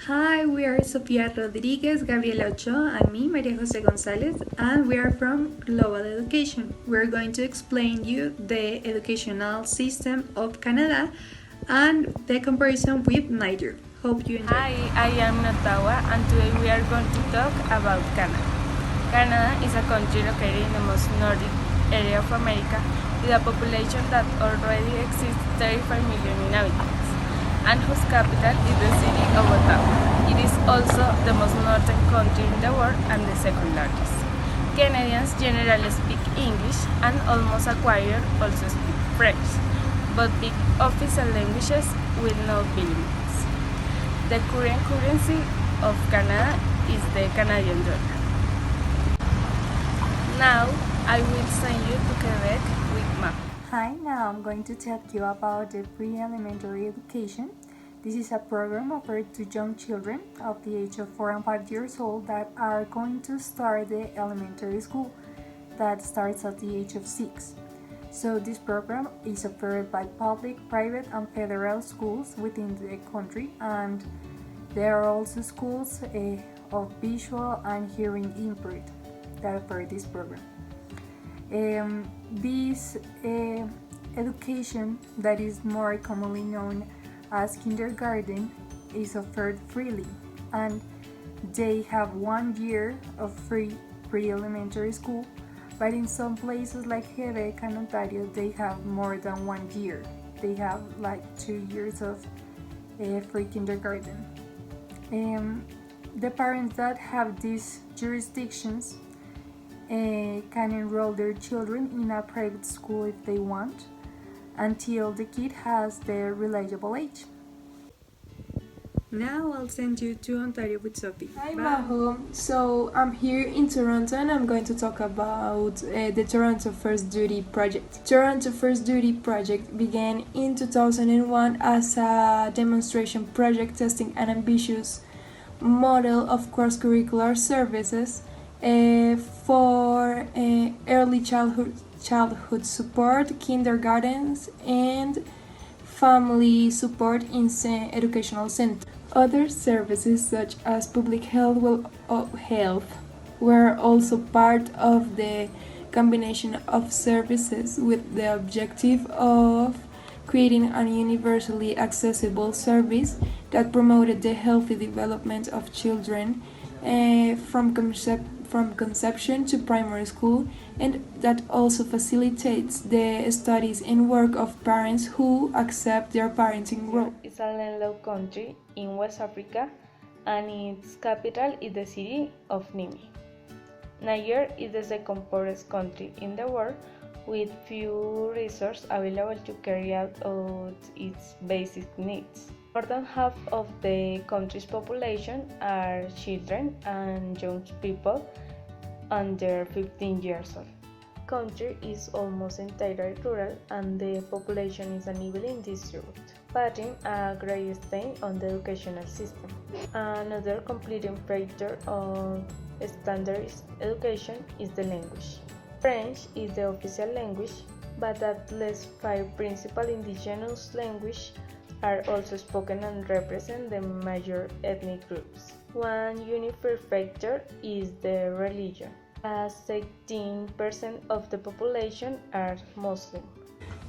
Hi, we are Sofia Rodriguez, Gabriela Ochoa, and me, Maria Jose Gonzalez, and we are from Global Education. We're going to explain you the educational system of Canada and the comparison with Niger. Hope you enjoy. Hi, I am Notawa, and today we are going to talk about Canada. Canada is a country located in the most northern area of America with a population that already exceeds 35 million inhabitants and whose capital is the city of Ottawa. It is also the most northern country in the world and the second largest. Canadians generally speak English and almost acquired also speak French, but big official languages with no bilinguals. The current currency of Canada is the Canadian dollar. Now, I will send you to Quebec with map. Hi, now I'm going to tell you about the pre-elementary education. This is a program offered to young children of the age of 4 and 5 years old that are going to start the elementary school that starts at the age of 6. So this program is offered by public, private, and federal schools within the country, and there are also schools of visual and hearing impaired that offer this program. This education that is more commonly known as kindergarten is offered freely, and they have 1 year of free pre-elementary school, but in some places like Quebec and Ontario they have more than 1 year. They have like 2 years of free kindergarten. The parents that have these jurisdictions can enroll their children in a private school if they want, until the kid has the reliable age. Now I'll send you to Ontario with Sophie. Hi Maho, so I'm here in Toronto and I'm going to talk about the Toronto First Duty Project. Toronto First Duty Project began in 2001 as a demonstration project testing an ambitious model of cross-curricular services for early childhood support, kindergartens, and family support in educational centers. Other services such as public health were also part of the combination of services with the objective of creating a universally accessible service that promoted the healthy development of children from conception to primary school, and that also facilitates the studies and work of parents who accept their parenting role. It's a landlocked country in West Africa, and its capital is the city of Niamey. Niger is the second poorest country in the world, with few resources available to carry out its basic needs. More than half of the country's population are children and young people under 15 years old. The country is almost entirely rural and the population is unevenly distributed, putting a great strain on the educational system. Another competing factor of standardized education is the language. French is the official language, but at least 5 principal indigenous languages are also spoken and represent the major ethnic groups. One unified factor is the religion, as 18% of the population are Muslim.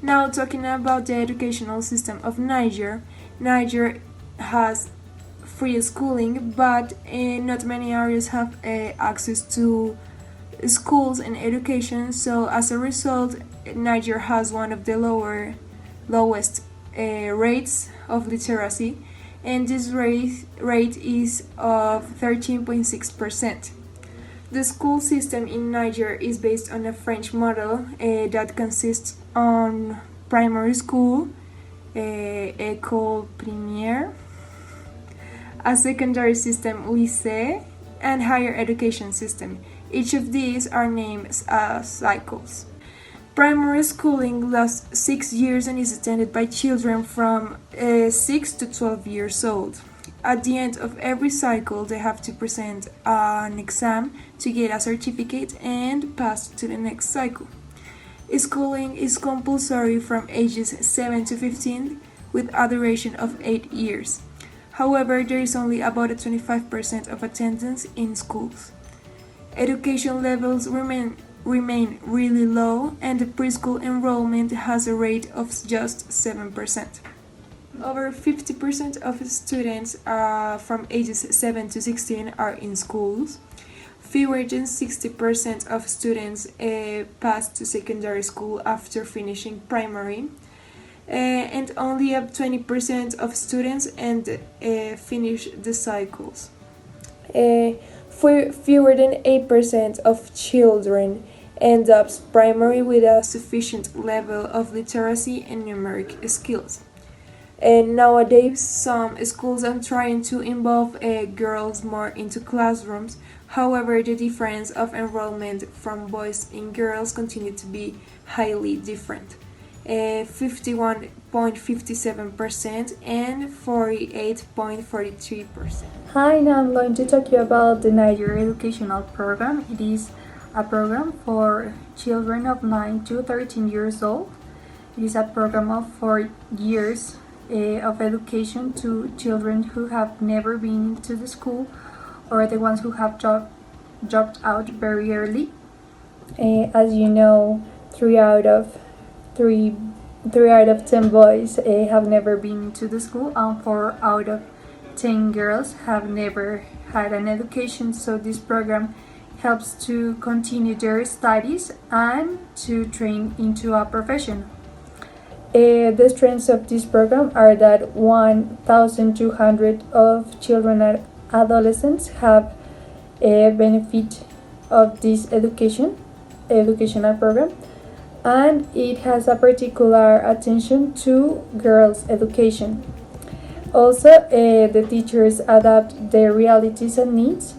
Now talking about the educational system of Niger, Niger has free schooling, but not many areas have access to schools and education, so as a result Niger has one of the lowest rates of literacy, and this rate is of 13.6%. The school system in Niger is based on a French model that consists on primary school, école primaire, a secondary system, lycée, and higher education system. Each of these are named as cycles. Primary schooling lasts 6 years and is attended by children from 6 to 12 years old. At the end of every cycle, they have to present an exam to get a certificate and pass to the next cycle. Schooling is compulsory from ages 7 to 15 with a duration of 8 years. However, there is only about a 25% of attendance in schools. Education levels remain really low, and the preschool enrollment has a rate of just 7%. Over 50% of students from ages 7 to 16 are in schools. Fewer than 60% of students pass to secondary school after finishing primary, and only 20% of students finish the cycles. Fewer than 8% of children end up primary with a sufficient level of literacy and numeric skills. And nowadays, some schools are trying to involve girls more into classrooms. However, the difference of enrollment from boys and girls continue to be highly different. 51.57% and 48.43%. Hi, now I'm going to talk to you about the Niger Educational Program. It is a program for children of 9 to 13 years old. It is a program of 4 years of education to children who have never been to the school or the ones who have dropped out very early. As you know, 3 out of 10 boys have never been to the school, and 4 out of 10 girls have never had an education. So this program helps to continue their studies and to train into a profession. The strengths of this program are that 1,200 of children and adolescents have a benefit of this educational program, and it has a particular attention to girls' education. Also, the teachers adapt their realities and needs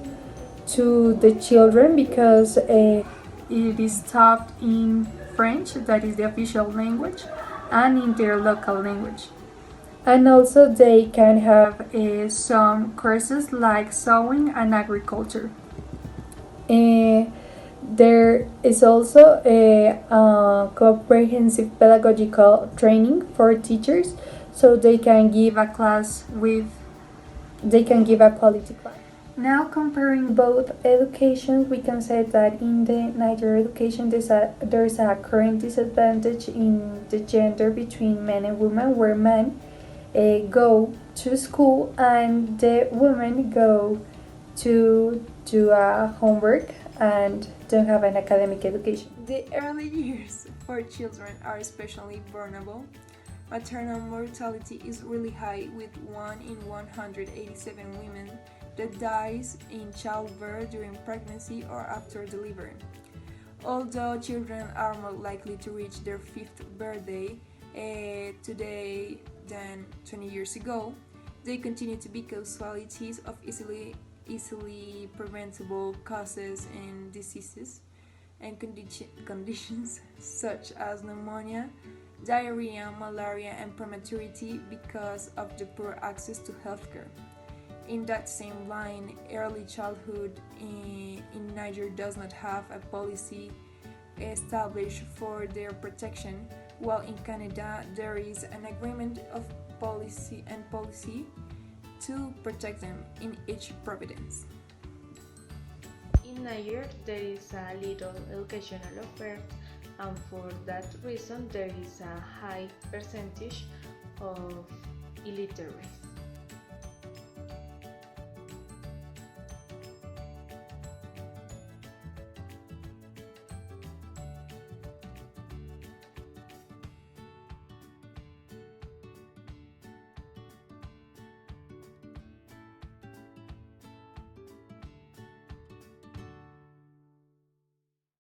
to the children because it is taught in French, that is the official language, and in their local language. And also they can have some courses like sewing and agriculture. There is also a comprehensive pedagogical training for teachers, so they can give a quality class. Now, comparing both educations, we can say that in the Niger education there's a current disadvantage in the gender between men and women, where men go to school and the women go to do homework and don't have an academic education. The early years for children are especially vulnerable. Maternal mortality is really high, with 1 in 187 women that dies in childbirth, during pregnancy, or after delivery. Although children are more likely to reach their 5th birthday today than 20 years ago, they continue to be casualties of easily preventable causes and diseases and conditions such as pneumonia, diarrhea, malaria, and prematurity because of the poor access to healthcare. In that same line, early childhood in Niger does not have a policy established for their protection, while in Canada there is an agreement of policy to protect them in each province. In Niger, there is a little educational offer, and for that reason, there is a high percentage of illiteracy.